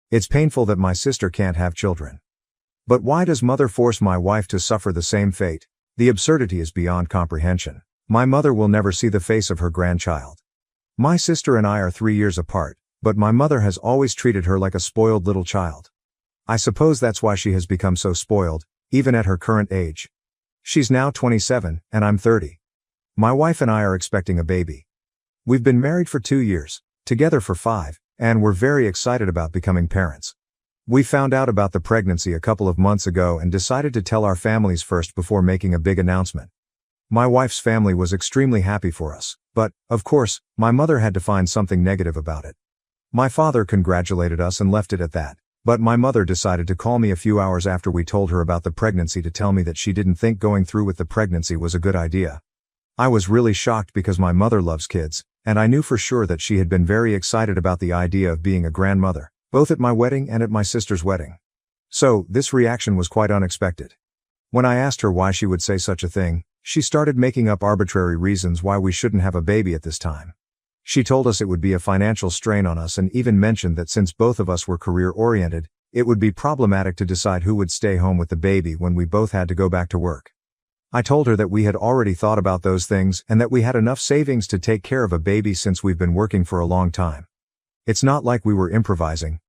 It's painful that my sister can't have children. But why does mother force my wife to suffer the same fate? The absurdity is beyond comprehension. My mother will never see the face of her grandchild. My sister and I are 3 years apart, but my mother has always treated her like a spoiled little child. I suppose that's why she has become so spoiled, even at her current age. She's now 27, and I'm 30. My wife and I are expecting a baby. We've been married for 2 years, together for 5, and we're very excited about becoming parents. We found out about the pregnancy a couple of months ago and decided to tell our families first before making a big announcement. My wife's family was extremely happy for us, but, of course, my mother had to find something negative about it. My father congratulated us and left it at that, but my mother decided to call me a few hours after we told her about the pregnancy to tell me that she didn't think going through with the pregnancy was a good idea. I was really shocked because my mother loves kids, and I knew for sure that she had been very excited about the idea of being a grandmother, both at my wedding and at my sister's wedding. So, this reaction was quite unexpected. When I asked her why she would say such a thing, she started making up arbitrary reasons why we shouldn't have a baby at this time. She told us it would be a financial strain on us and even mentioned that since both of us were career-oriented, it would be problematic to decide who would stay home with the baby when we both had to go back to work. I told her that we had already thought about those things and that we had enough savings to take care of a baby since we've been working for a long time. It's not like we were improvising.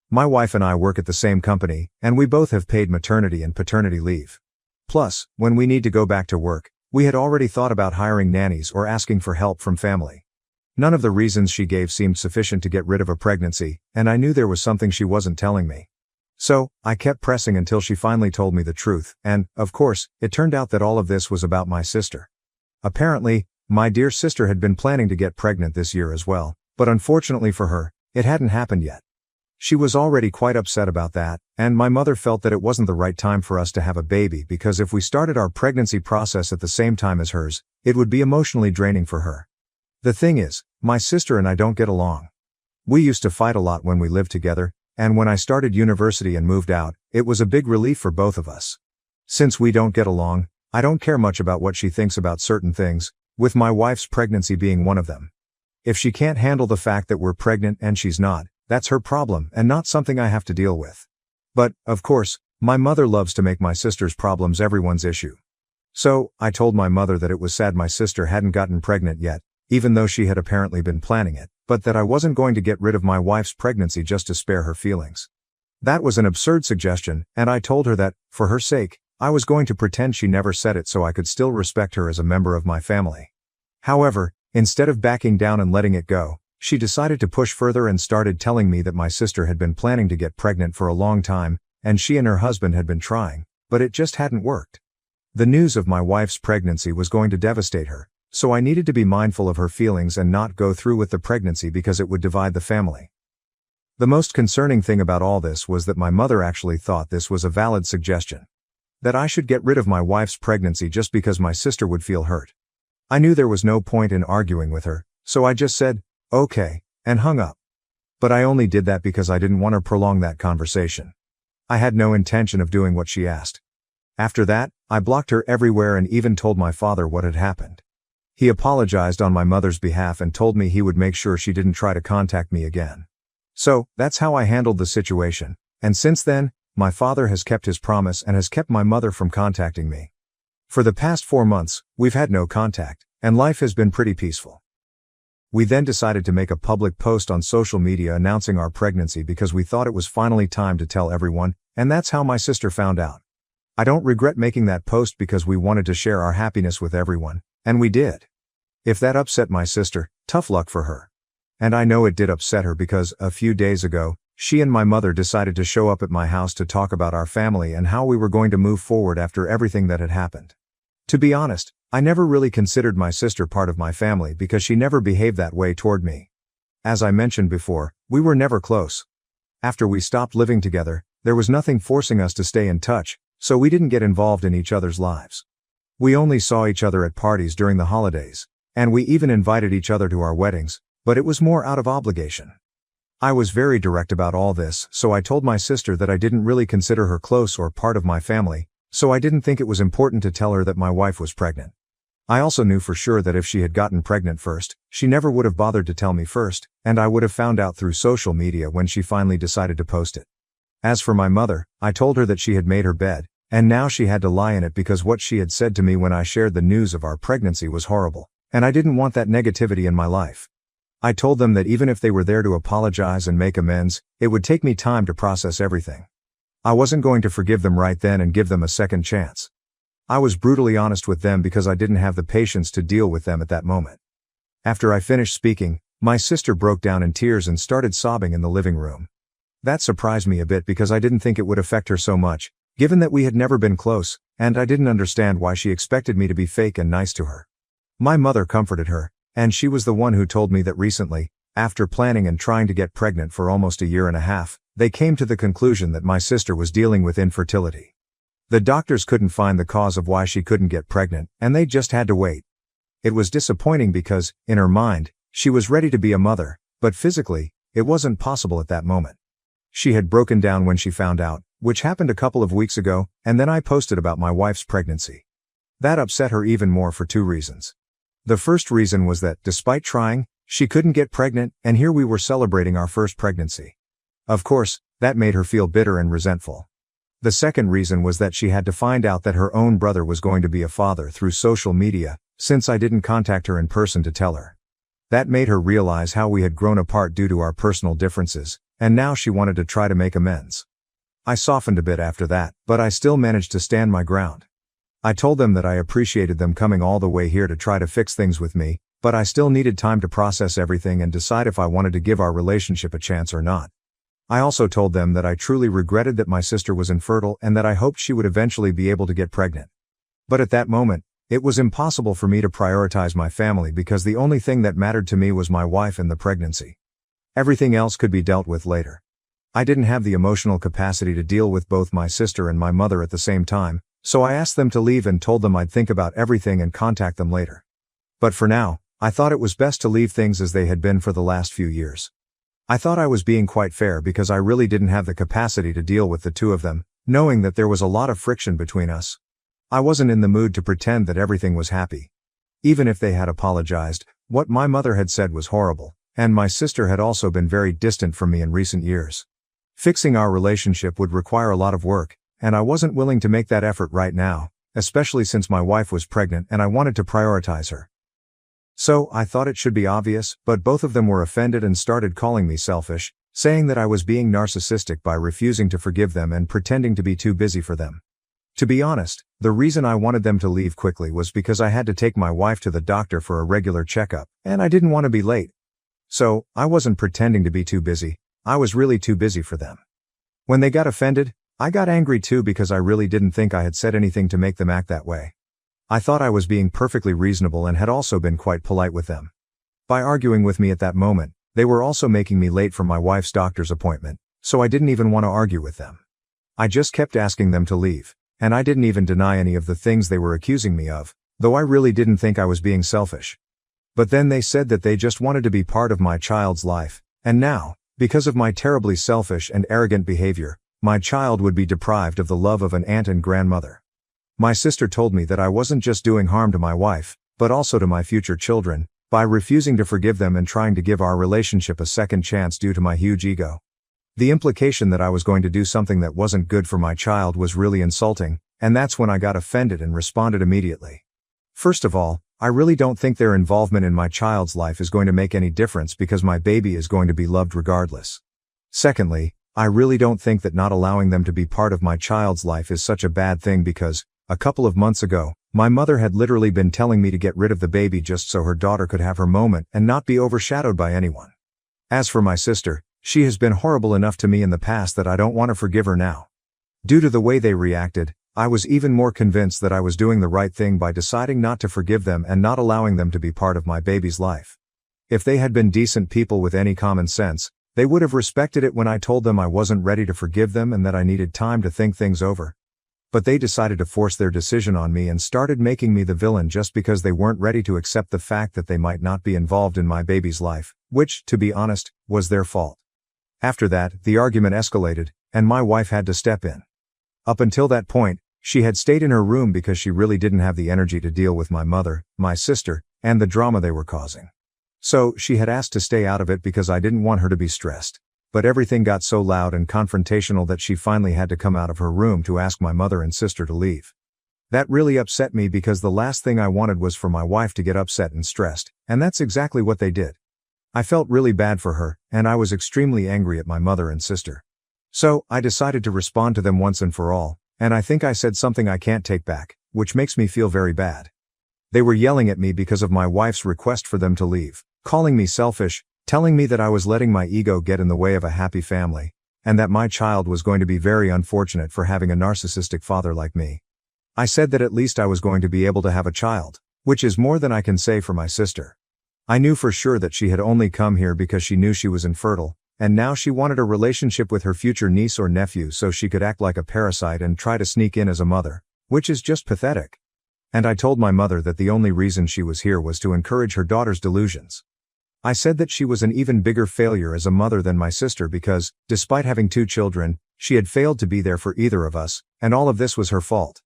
My wife and I work at the same company, and we both have paid maternity and paternity leave. Plus, when we need to go back to work, we had already thought about hiring nannies or asking for help from family. None of the reasons she gave seemed sufficient to get rid of a pregnancy, and I knew there was something she wasn't telling me. So, I kept pressing until she finally told me the truth, and, of course, it turned out that all of this was about my sister. Apparently, my dear sister had been planning to get pregnant this year as well, but unfortunately for her, it hadn't happened yet. She was already quite upset about that, and my mother felt that it wasn't the right time for us to have a baby because if we started our pregnancy process at the same time as hers, it would be emotionally draining for her. The thing is, my sister and I don't get along. We used to fight a lot when we lived together, and when I started university and moved out, it was a big relief for both of us. Since we don't get along, I don't care much about what she thinks about certain things, with my wife's pregnancy being one of them. If she can't handle the fact that we're pregnant and she's not, that's her problem and not something I have to deal with. But, of course, my mother loves to make my sister's problems everyone's issue. So, I told my mother that it was sad my sister hadn't gotten pregnant yet, even though she had apparently been planning it, but that I wasn't going to get rid of my wife's pregnancy just to spare her feelings. That was an absurd suggestion, and I told her that, for her sake, I was going to pretend she never said it so I could still respect her as a member of my family. However, instead of backing down and letting it go, she decided to push further and started telling me that my sister had been planning to get pregnant for a long time, and she and her husband had been trying, but it just hadn't worked. The news of my wife's pregnancy was going to devastate her, so I needed to be mindful of her feelings and not go through with the pregnancy because it would divide the family. The most concerning thing about all this was that my mother actually thought this was a valid suggestion. That I should get rid of my wife's pregnancy just because my sister would feel hurt. I knew there was no point in arguing with her, so I just said, okay, and hung up. But I only did that because I didn't want to prolong that conversation. I had no intention of doing what she asked. After that, I blocked her everywhere and even told my father what had happened. He apologized on my mother's behalf and told me he would make sure she didn't try to contact me again. So, that's how I handled the situation, and since then, my father has kept his promise and has kept my mother from contacting me. For the past 4 months, we've had no contact, and life has been pretty peaceful. We then decided to make a public post on social media announcing our pregnancy because we thought it was finally time to tell everyone, and that's how my sister found out. I don't regret making that post because we wanted to share our happiness with everyone, and we did. If that upset my sister, tough luck for her. And I know it did upset her because, a few days ago, she and my mother decided to show up at my house to talk about our family and how we were going to move forward after everything that had happened. To be honest, I never really considered my sister part of my family because she never behaved that way toward me. As I mentioned before, we were never close. After we stopped living together, there was nothing forcing us to stay in touch, so we didn't get involved in each other's lives. We only saw each other at parties during the holidays, and we even invited each other to our weddings, but it was more out of obligation. I was very direct about all this, so I told my sister that I didn't really consider her close or part of my family, so I didn't think it was important to tell her that my wife was pregnant. I also knew for sure that if she had gotten pregnant first, she never would have bothered to tell me first, and I would have found out through social media when she finally decided to post it. As for my mother, I told her that she had made her bed, and now she had to lie in it because what she had said to me when I shared the news of our pregnancy was horrible, and I didn't want that negativity in my life. I told them that even if they were there to apologize and make amends, it would take me time to process everything. I wasn't going to forgive them right then and give them a second chance. I was brutally honest with them because I didn't have the patience to deal with them at that moment. After I finished speaking, my sister broke down in tears and started sobbing in the living room. That surprised me a bit because I didn't think it would affect her so much, given that we had never been close, and I didn't understand why she expected me to be fake and nice to her. My mother comforted her, and she was the one who told me that recently, after planning and trying to get pregnant for almost a year and a half, they came to the conclusion that my sister was dealing with infertility. The doctors couldn't find the cause of why she couldn't get pregnant, and they just had to wait. It was disappointing because, in her mind, she was ready to be a mother, but physically, it wasn't possible at that moment. She had broken down when she found out, which happened a couple of weeks ago, and then I posted about my wife's pregnancy. That upset her even more for two reasons. The first reason was that, despite trying, she couldn't get pregnant, and here we were celebrating our first pregnancy. Of course, that made her feel bitter and resentful. The second reason was that she had to find out that her own brother was going to be a father through social media, since I didn't contact her in person to tell her. That made her realize how we had grown apart due to our personal differences, and now she wanted to try to make amends. I softened a bit after that, but I still managed to stand my ground. I told them that I appreciated them coming all the way here to try to fix things with me, but I still needed time to process everything and decide if I wanted to give our relationship a chance or not. I also told them that I truly regretted that my sister was infertile and that I hoped she would eventually be able to get pregnant. But at that moment, it was impossible for me to prioritize my family because the only thing that mattered to me was my wife and the pregnancy. Everything else could be dealt with later. I didn't have the emotional capacity to deal with both my sister and my mother at the same time, so I asked them to leave and told them I'd think about everything and contact them later. But for now, I thought it was best to leave things as they had been for the last few years. I thought I was being quite fair because I really didn't have the capacity to deal with the two of them, knowing that there was a lot of friction between us. I wasn't in the mood to pretend that everything was happy. Even if they had apologized, what my mother had said was horrible, and my sister had also been very distant from me in recent years. Fixing our relationship would require a lot of work, and I wasn't willing to make that effort right now, especially since my wife was pregnant and I wanted to prioritize her. So, I thought it should be obvious, but both of them were offended and started calling me selfish, saying that I was being narcissistic by refusing to forgive them and pretending to be too busy for them. To be honest, the reason I wanted them to leave quickly was because I had to take my wife to the doctor for a regular checkup, and I didn't want to be late. So, I wasn't pretending to be too busy, I was really too busy for them. When they got offended, I got angry too because I really didn't think I had said anything to make them act that way. I thought I was being perfectly reasonable and had also been quite polite with them. By arguing with me at that moment, they were also making me late for my wife's doctor's appointment, so I didn't even want to argue with them. I just kept asking them to leave, and I didn't even deny any of the things they were accusing me of, though I really didn't think I was being selfish. But then they said that they just wanted to be part of my child's life, and now, because of my terribly selfish and arrogant behavior, my child would be deprived of the love of an aunt and grandmother. My sister told me that I wasn't just doing harm to my wife, but also to my future children, by refusing to forgive them and trying to give our relationship a second chance due to my huge ego. The implication that I was going to do something that wasn't good for my child was really insulting, and that's when I got offended and responded immediately. First of all, I really don't think their involvement in my child's life is going to make any difference because my baby is going to be loved regardless. Secondly, I really don't think that not allowing them to be part of my child's life is such a bad thing because, a couple of months ago, my mother had literally been telling me to get rid of the baby just so her daughter could have her moment and not be overshadowed by anyone. As for my sister, she has been horrible enough to me in the past that I don't want to forgive her now. Due to the way they reacted, I was even more convinced that I was doing the right thing by deciding not to forgive them and not allowing them to be part of my baby's life. If they had been decent people with any common sense, they would have respected it when I told them I wasn't ready to forgive them and that I needed time to think things over. But they decided to force their decision on me and started making me the villain just because they weren't ready to accept the fact that they might not be involved in my baby's life, which, to be honest, was their fault. After that, the argument escalated, and my wife had to step in. Up until that point, She had stayed in her room because she really didn't have the energy to deal with my mother, my sister, and the drama they were causing. So, she had asked to stay out of it because I didn't want her to be stressed. But everything got so loud and confrontational that she finally had to come out of her room to ask my mother and sister to leave. That really upset me because the last thing I wanted was for my wife to get upset and stressed, and that's exactly what they did. I felt really bad for her, and I was extremely angry at my mother and sister. So, I decided to respond to them once and for all, and I think I said something I can't take back, which makes me feel very bad. They were yelling at me because of my wife's request for them to leave, calling me selfish, telling me that I was letting my ego get in the way of a happy family, and that my child was going to be very unfortunate for having a narcissistic father like me. I said that at least I was going to be able to have a child, which is more than I can say for my sister. I knew for sure that she had only come here because she knew she was infertile, and now she wanted a relationship with her future niece or nephew so she could act like a parasite and try to sneak in as a mother, which is just pathetic. And I told my mother that the only reason she was here was to encourage her daughter's delusions. I said that she was an even bigger failure as a mother than my sister because, despite having 2 children, she had failed to be there for either of us, and all of this was her fault.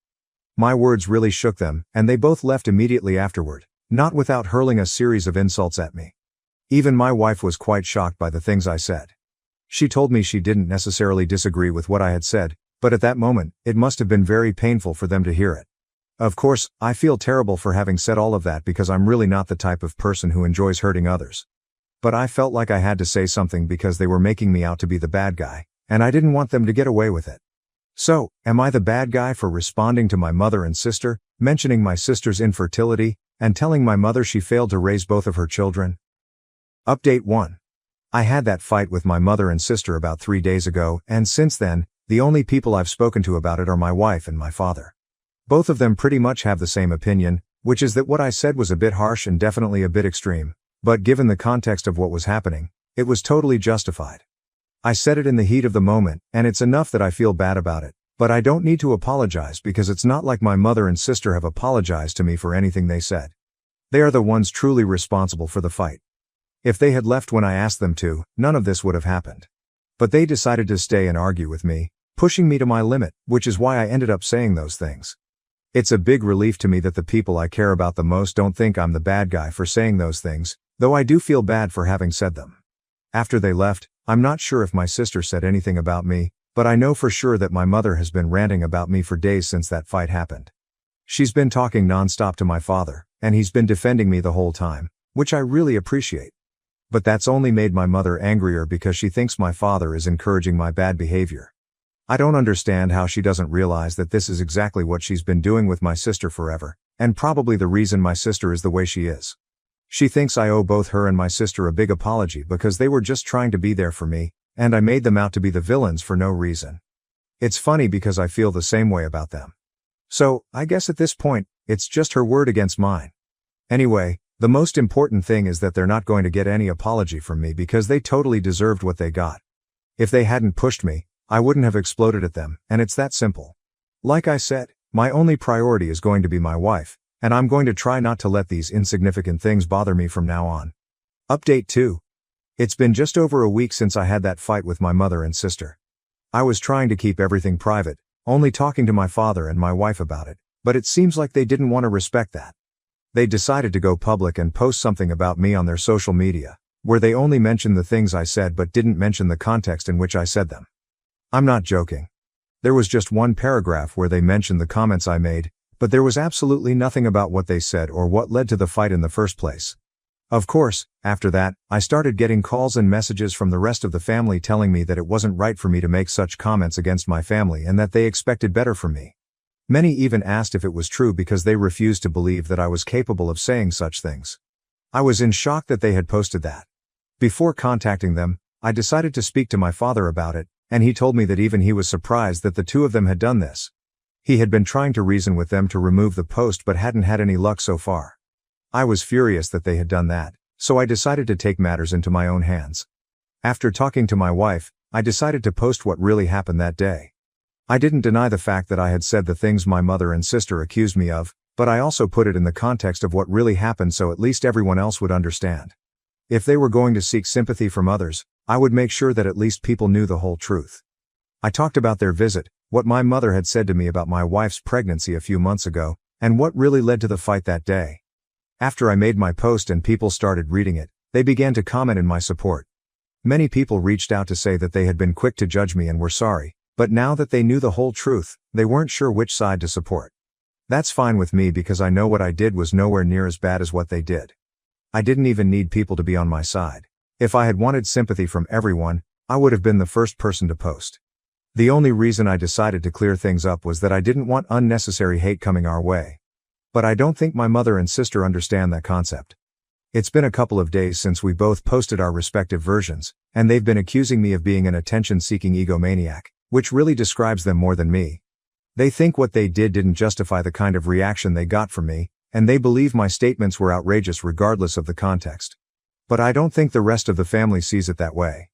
My words really shook them, and they both left immediately afterward, not without hurling a series of insults at me. Even my wife was quite shocked by the things I said. She told me she didn't necessarily disagree with what I had said, but at that moment, it must have been very painful for them to hear it. Of course, I feel terrible for having said all of that because I'm really not the type of person who enjoys hurting others. But I felt like I had to say something because they were making me out to be the bad guy, and I didn't want them to get away with it. So, am I the bad guy for responding to my mother and sister, mentioning my sister's infertility, and telling my mother she failed to raise both of her children? Update 1. I had that fight with my mother and sister about 3 days ago, and since then, the only people I've spoken to about it are my wife and my father. Both of them pretty much have the same opinion, which is that what I said was a bit harsh and definitely a bit extreme, but given the context of what was happening, it was totally justified. I said it in the heat of the moment, and it's enough that I feel bad about it, but I don't need to apologize because it's not like my mother and sister have apologized to me for anything they said. They are the ones truly responsible for the fight. If they had left when I asked them to, none of this would have happened. But they decided to stay and argue with me, pushing me to my limit, which is why I ended up saying those things. It's a big relief to me that the people I care about the most don't think I'm the bad guy for saying those things, though I do feel bad for having said them. After they left, I'm not sure if my sister said anything about me, but I know for sure that my mother has been ranting about me for days since that fight happened. She's been talking non-stop to my father, and he's been defending me the whole time, which I really appreciate. But that's only made my mother angrier because she thinks my father is encouraging my bad behavior. I don't understand how she doesn't realize that this is exactly what she's been doing with my sister forever, and probably the reason my sister is the way she is. She thinks I owe both her and my sister a big apology because they were just trying to be there for me, and I made them out to be the villains for no reason. It's funny because I feel the same way about them. So, I guess at this point, it's just her word against mine. Anyway, the most important thing is that they're not going to get any apology from me because they totally deserved what they got. If they hadn't pushed me, I wouldn't have exploded at them, and it's that simple. Like I said, my only priority is going to be my wife, and I'm going to try not to let these insignificant things bother me from now on. Update 2. It's been just over a week since I had that fight with my mother and sister. I was trying to keep everything private, only talking to my father and my wife about it, but it seems like they didn't want to respect that. They decided to go public and post something about me on their social media, where they only mentioned the things I said but didn't mention the context in which I said them. I'm not joking. There was just one paragraph where they mentioned the comments I made, but there was absolutely nothing about what they said or what led to the fight in the first place. Of course, after that, I started getting calls and messages from the rest of the family telling me that it wasn't right for me to make such comments against my family and that they expected better from me. Many even asked if it was true because they refused to believe that I was capable of saying such things. I was in shock that they had posted that. Before contacting them, I decided to speak to my father about it, and he told me that even he was surprised that the two of them had done this. He had been trying to reason with them to remove the post but hadn't had any luck so far. I was furious that they had done that, so I decided to take matters into my own hands. After talking to my wife, I decided to post what really happened that day. I didn't deny the fact that I had said the things my mother and sister accused me of, but I also put it in the context of what really happened so at least everyone else would understand. If they were going to seek sympathy from others, I would make sure that at least people knew the whole truth. I talked about their visit, what my mother had said to me about my wife's pregnancy a few months ago, and what really led to the fight that day. After I made my post and people started reading it, they began to comment in my support. Many people reached out to say that they had been quick to judge me and were sorry, but now that they knew the whole truth, they weren't sure which side to support. That's fine with me because I know what I did was nowhere near as bad as what they did. I didn't even need people to be on my side. If I had wanted sympathy from everyone, I would have been the first person to post. The only reason I decided to clear things up was that I didn't want unnecessary hate coming our way. But I don't think my mother and sister understand that concept. It's been a couple of days since we both posted our respective versions, and they've been accusing me of being an attention-seeking egomaniac, which really describes them more than me. They think what they did didn't justify the kind of reaction they got from me, and they believe my statements were outrageous regardless of the context. But I don't think the rest of the family sees it that way.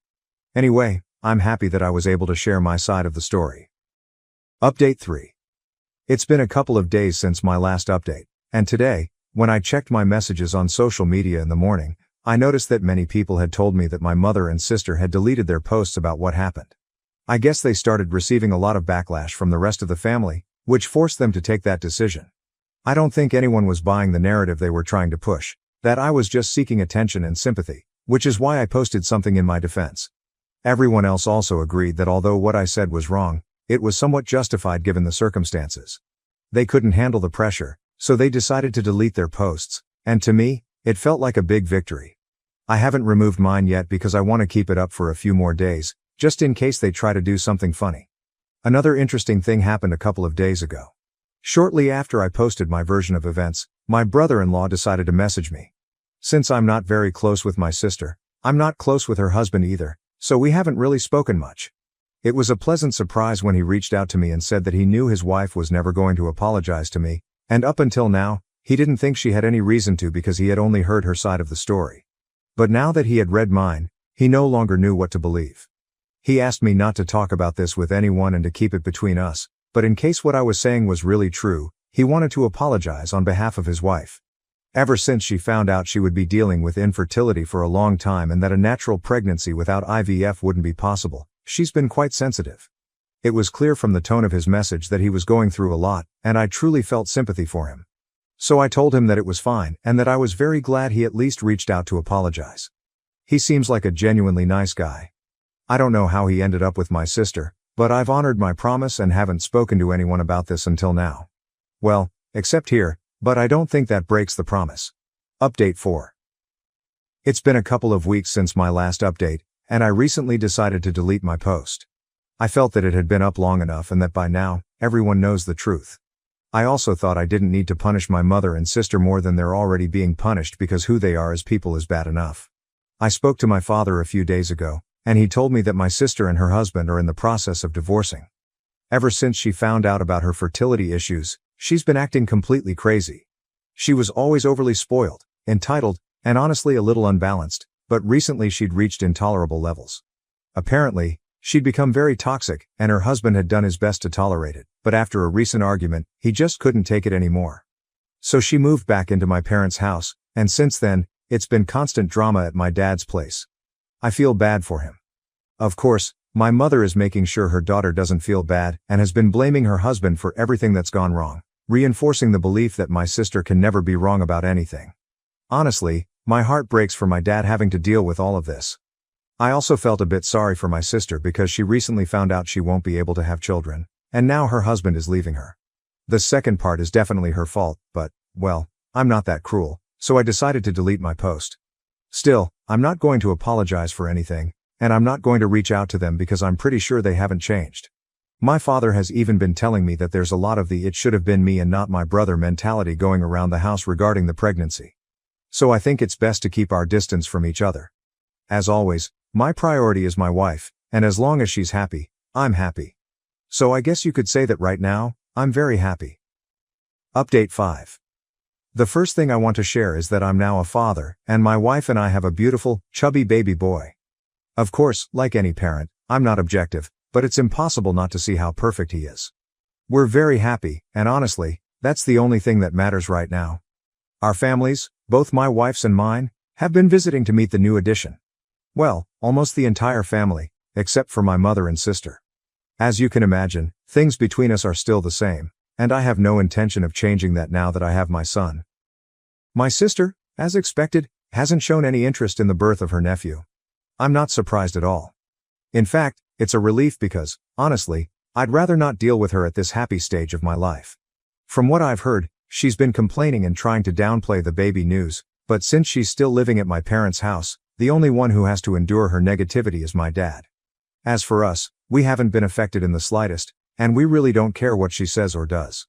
Anyway, I'm happy that I was able to share my side of the story. Update 3. It's been a couple of days since my last update, and today, when I checked my messages on social media in the morning, I noticed that many people had told me that my mother and sister had deleted their posts about what happened. I guess they started receiving a lot of backlash from the rest of the family, which forced them to take that decision. I don't think anyone was buying the narrative they were trying to push, that I was just seeking attention and sympathy, which is why I posted something in my defense. Everyone else also agreed that although what I said was wrong, it was somewhat justified given the circumstances. They couldn't handle the pressure, so they decided to delete their posts, and to me, it felt like a big victory. I haven't removed mine yet because I want to keep it up for a few more days, just in case they try to do something funny. Another interesting thing happened a couple of days ago. Shortly after I posted my version of events, my brother-in-law decided to message me. Since I'm not very close with my sister, I'm not close with her husband either, so we haven't really spoken much. It was a pleasant surprise when he reached out to me and said that he knew his wife was never going to apologize to me, and up until now, he didn't think she had any reason to because he had only heard her side of the story. But now that he had read mine, he no longer knew what to believe. He asked me not to talk about this with anyone and to keep it between us, but in case what I was saying was really true, he wanted to apologize on behalf of his wife. Ever since she found out she would be dealing with infertility for a long time and that a natural pregnancy without IVF wouldn't be possible, she's been quite sensitive. It was clear from the tone of his message that he was going through a lot, and I truly felt sympathy for him. So I told him that it was fine and that I was very glad he at least reached out to apologize. He seems like a genuinely nice guy. I don't know how he ended up with my sister, but I've honored my promise and haven't spoken to anyone about this until now. Well, except here, but I don't think that breaks the promise. Update 4. It's been a couple of weeks since my last update, and I recently decided to delete my post. I felt that it had been up long enough and that by now, everyone knows the truth. I also thought I didn't need to punish my mother and sister more than they're already being punished because who they are as people is bad enough. I spoke to my father a few days ago, and he told me that my sister and her husband are in the process of divorcing. Ever since she found out about her fertility issues, she's been acting completely crazy. She was always overly spoiled, entitled, and honestly a little unbalanced, but recently she'd reached intolerable levels. Apparently, she'd become very toxic, and her husband had done his best to tolerate it, but after a recent argument, he just couldn't take it anymore. So she moved back into my parents' house, and since then, it's been constant drama at my dad's place. I feel bad for him. Of course, my mother is making sure her daughter doesn't feel bad and has been blaming her husband for everything that's gone wrong, reinforcing the belief that my sister can never be wrong about anything. Honestly, my heart breaks for my dad having to deal with all of this. I also felt a bit sorry for my sister because she recently found out she won't be able to have children, and now her husband is leaving her. The second part is definitely her fault, but, well, I'm not that cruel, so I decided to delete my post. Still, I'm not going to apologize for anything, and I'm not going to reach out to them because I'm pretty sure they haven't changed. My father has even been telling me that there's a lot of the "it should have been me and not my brother" mentality going around the house regarding the pregnancy. So I think it's best to keep our distance from each other. As always, my priority is my wife, and as long as she's happy, I'm happy. So I guess you could say that right now, I'm very happy. Update 5. The first thing I want to share is that I'm now a father, and my wife and I have a beautiful, chubby baby boy. Of course, like any parent, I'm not objective, but it's impossible not to see how perfect he is. We're very happy, and honestly, that's the only thing that matters right now. Our families, both my wife's and mine, have been visiting to meet the new addition. Well, almost the entire family, except for my mother and sister. As you can imagine, things between us are still the same, and I have no intention of changing that now that I have my son. My sister, as expected, hasn't shown any interest in the birth of her nephew. I'm not surprised at all. In fact, it's a relief because, honestly, I'd rather not deal with her at this happy stage of my life. From what I've heard, she's been complaining and trying to downplay the baby news, but since she's still living at my parents' house, the only one who has to endure her negativity is my dad. As for us, we haven't been affected in the slightest, and we really don't care what she says or does.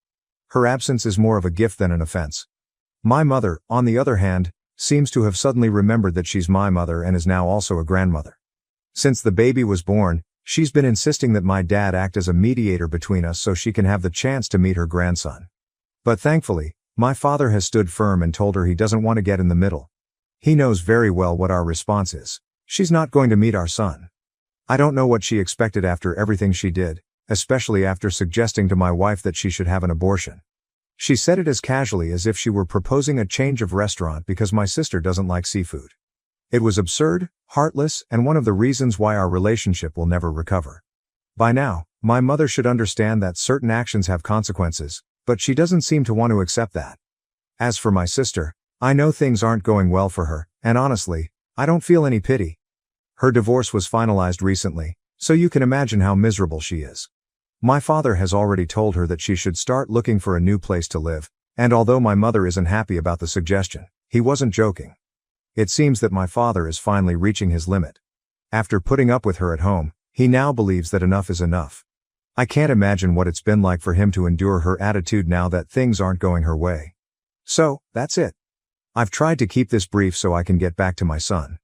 Her absence is more of a gift than an offense. My mother, on the other hand, seems to have suddenly remembered that she's my mother and is now also a grandmother. Since the baby was born, she's been insisting that my dad act as a mediator between us so she can have the chance to meet her grandson. But thankfully, my father has stood firm and told her he doesn't want to get in the middle. He knows very well what our response is. She's not going to meet our son. I don't know what she expected after everything she did, especially after suggesting to my wife that she should have an abortion. She said it as casually as if she were proposing a change of restaurant because my sister doesn't like seafood. It was absurd, heartless, and one of the reasons why our relationship will never recover. By now, my mother should understand that certain actions have consequences, but she doesn't seem to want to accept that. As for my sister, I know things aren't going well for her, and honestly, I don't feel any pity. Her divorce was finalized recently, so you can imagine how miserable she is. My father has already told her that she should start looking for a new place to live, and although my mother isn't happy about the suggestion, he wasn't joking. It seems that my father is finally reaching his limit. After putting up with her at home, he now believes that enough is enough. I can't imagine what it's been like for him to endure her attitude now that things aren't going her way. So, that's it. I've tried to keep this brief so I can get back to my son.